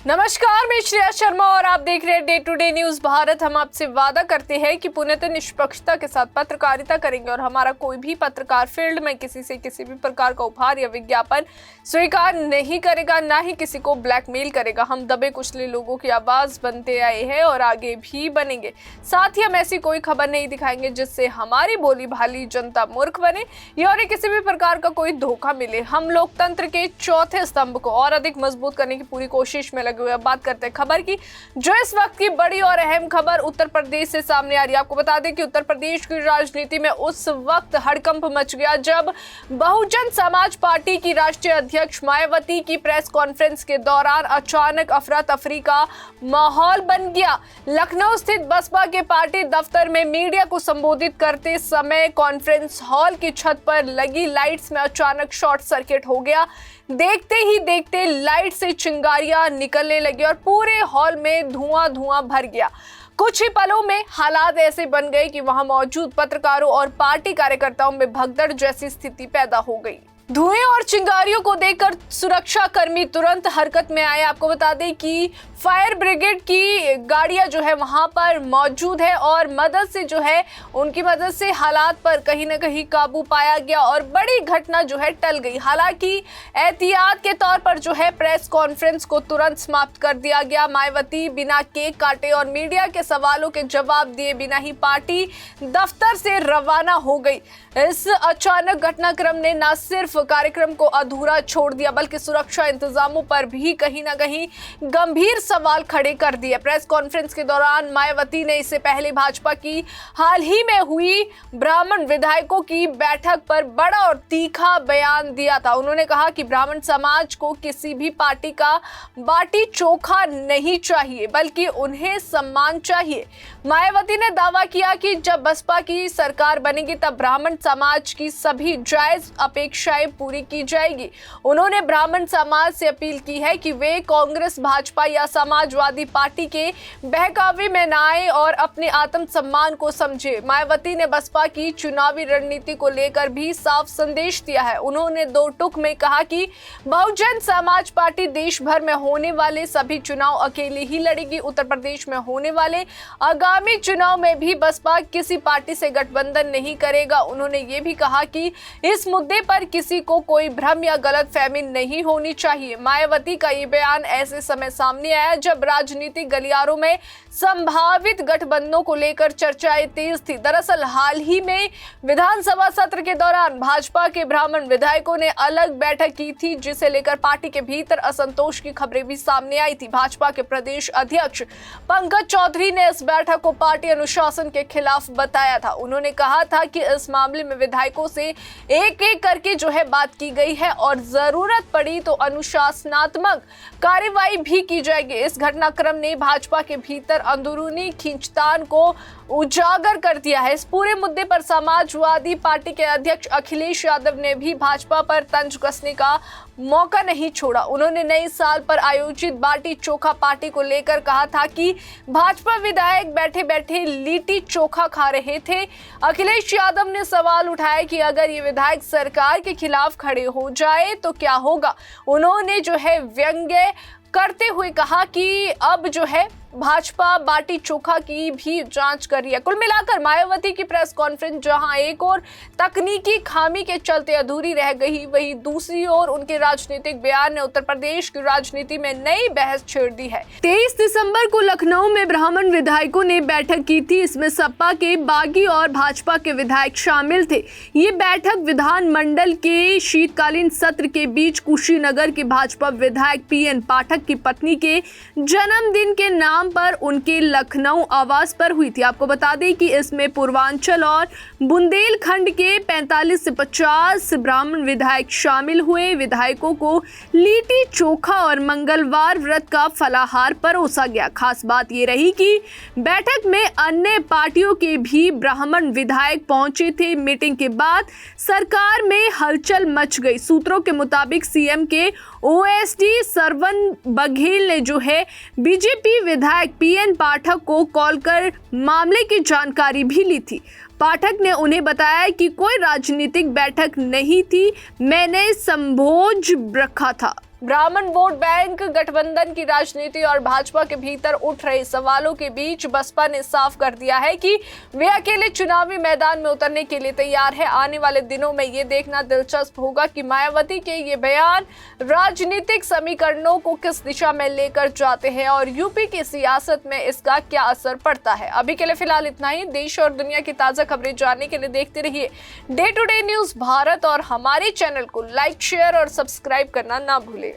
नमस्कार, मैं श्रेया शर्मा और आप देख रहे हैं day to day news Bharat. हम आपसे वादा करते हैं कि पूर्णतः निष्पक्षता के साथ पत्रकारिता करेंगे और हमारा कोई भी पत्रकार फील्ड में किसी से किसी भी प्रकार का उपहार या विज्ञापन स्वीकार नहीं करेगा, ना ही किसी को ब्लैकमेल करेगा। हम दबे कुचले लोगों की आवाज बनते आए हैं और आगे भी बनेंगे। साथ ही हम ऐसी कोई खबर नहीं दिखाएंगे जिससे हमारी बोली भाली जनता मूर्ख बने या और किसी भी प्रकार का कोई धोखा मिले। हम लोकतंत्र के चौथे स्तंभ को और अधिक मजबूत करने की पूरी कोशिश में लगे हुए। अब बात करते हैं खबर की, जो इस वक्त की बड़ी और अहम खबर उत्तर प्रदेश से सामने आ रही है। आपको बता दें कि उत्तर प्रदेश की राजनीति में उस वक्त हड़कंप मच गया जब बहुजन समाज पार्टी की राष्ट्रीय अध्यक्ष मायावती की प्रेस कॉन्फ्रेंस के दौरान अचानक अफरा तफरी का माहौल बन गया। लखनऊ स्थित बसपा के पार्टी दफ्तर में मीडिया को संबोधित करते समय कॉन्फ्रेंस हॉल की छत पर लगी लाइट्स में अचानक शॉर्ट सर्किट हो गया। देखते ही देखते लाइट से चिंगारियां निकलने लगी और पूरे हॉल में धुआं भर गया। कुछ ही पलों में हालात ऐसे बन गए कि वहां मौजूद पत्रकारों और पार्टी कार्यकर्ताओं में भगदड़ जैसी स्थिति पैदा हो गई। धुएं और चिंगारियों को देखकर सुरक्षा कर्मी तुरंत हरकत में आए। आपको बता दें कि फायर ब्रिगेड की गाड़ियां जो है वहां पर मौजूद है और उनकी मदद से हालात पर कहीं ना कहीं काबू पाया गया और बड़ी घटना जो है टल गई। हालांकि एहतियात के तौर पर जो है प्रेस कॉन्फ्रेंस को तुरंत समाप्त कर दिया गया। मायावती बिना केक काटे और मीडिया के सवालों के जवाब दिए बिना ही पार्टी दफ्तर से रवाना हो गई। इस अचानक घटनाक्रम ने न सिर्फ कार्यक्रम को अधूरा छोड़ दिया बल्कि सुरक्षा इंतजामों पर भी कहीं ना कहीं गंभीर सवाल खड़े कर दिए। प्रेस कॉन्फ्रेंस के दौरान मायावती ने इससे पहले भाजपा की हाल ही में हुई ब्राह्मण विधायकों की बैठक पर बड़ा और तीखा बयान दिया था। उन्होंने कहा कि ब्राह्मण समाज को किसी भी पार्टी का बाटी चोखा नहीं चाहिए बल्कि उन्हें सम्मान चाहिए। मायावती ने दावा किया कि जब बसपा की सरकार बनेगी तब ब्राह्मण समाज की सभी जायज अपेक्षाएं पूरी की जाएगी। उन्होंने ब्राह्मण समाज से अपील की है कि वे कांग्रेस, भाजपा या समाजवादी पार्टी के बहकावे में न आए और अपने आत्मसम्मान को समझे। मायावती ने बसपा की चुनावी रणनीति को लेकर भी साफ संदेश दिया है। उन्होंने दो टूक में कहा कि बहुजन समाज पार्टी देश भर में होने वाले सभी चुनाव अकेले ही लड़ेगी। उत्तर प्रदेश में होने वाले आगामी चुनाव में भी बसपा किसी पार्टी से गठबंधन नहीं करेगा। उन्होंने ये भी कहा कि इस मुद्दे पर किसी को कोई भ्रम या गलतफहमी नहीं होनी चाहिए। मायावती का ये बयान ऐसे समय सामने आया जब राजनीतिक गलियारों में संभावित गठबंधनों को लेकर चर्चाएं तेज थी। दरअसल हाल ही में विधानसभा सत्र के दौरान भाजपा के ब्राह्मण विधायकों ने अलग बैठक की थी जिसे लेकर पार्टी के भीतर असंतोष की खबरें भी सामने आई थी। भाजपा के प्रदेश अध्यक्ष पंकज चौधरी ने इस बैठक को पार्टी अनुशासन के खिलाफ बताया था। उन्होंने कहा था कि इस मामले में विधायकों से एक एक करके जो है बात की गई है और जरूरत पड़ी तो अनुशासनात्मक कार्रवाई भी की जाएगी। इस घटनाक्रम ने भाजपा के भीतर अंदरूनी खींचतान को उजागर कर दिया है। इस पूरे मुद्दे पर समाजवादी पार्टी के अध्यक्ष अखिलेश यादव ने भी भाजपा पर तंज कसने का मौका नहीं छोड़ा। उन्होंने नए साल पर आयोजित बाटी चोखा पार्टी को लेकर कहा था कि भाजपा विधायक बैठे बैठे लिट्टी चोखा खा रहे थे। अखिलेश यादव ने सवाल उठाया कि अगर ये विधायक सरकार के खिलाफ खड़े हो जाए तो क्या होगा। उन्होंने जो है व्यंग्य करते हुए कहा कि अब जो है भाजपा बाटी चोखा की भी जांच कर रही है। कुल मिलाकर मायावती की प्रेस कॉन्फ्रेंस जहां एक और तकनीकी खामी के चलते अधूरी रह गई, वहीं दूसरी ओर उनके राजनीतिक बयान ने उत्तर प्रदेश की राजनीति में नई बहस छेड़ दी है। 23 दिसंबर को लखनऊ में ब्राह्मण विधायकों ने बैठक की थी। इसमें सपा के बागी और भाजपा के विधायक शामिल थे। ये बैठक विधानमंडल के शीतकालीन सत्र के बीच कुशीनगर के भाजपा विधायक PN पाठक की पत्नी के जन्मदिन के नाम पर उनके लखनऊ आवास पर हुई थी। आपको बता दें कि इसमें पूर्वांचल और बुंदेलखंड के 45 से 50 ब्राह्मण विधायक शामिल हुए। विधायकों को लिट्टी चोखा और मंगलवार व्रत का फलाहार परोसा गया। खास बात ये रही कि बैठक में अन्य पार्टियों के भी ब्राह्मण विधायक पहुंचे थे। मीटिंग के बाद सरकार में हलचल मच गई। सूत्रों के मुताबिक सीएम के OSD सरवन बघेल ने जो है बीजेपी विधायक PN पाठक को कॉल कर मामले की जानकारी भी ली थी। पाठक ने उन्हें बताया कि कोई राजनीतिक बैठक नहीं थी, मैंने संभोज रखा था। ब्राह्मण वोट बैंक, गठबंधन की राजनीति और भाजपा के भीतर उठ रहे सवालों के बीच बसपा ने साफ कर दिया है कि वे अकेले चुनावी मैदान में उतरने के लिए तैयार है। आने वाले दिनों में ये देखना दिलचस्प होगा कि मायावती के ये बयान राजनीतिक समीकरणों को किस दिशा में लेकर जाते हैं और यूपी की सियासत में इसका क्या असर पड़ता है। अभी के लिए फिलहाल इतना ही। देश और दुनिया की ताजा खबरें जानने के लिए देखते रहिए day to day news Bharat और हमारे चैनल को लाइक, शेयर और सब्सक्राइब करना ना भूलें।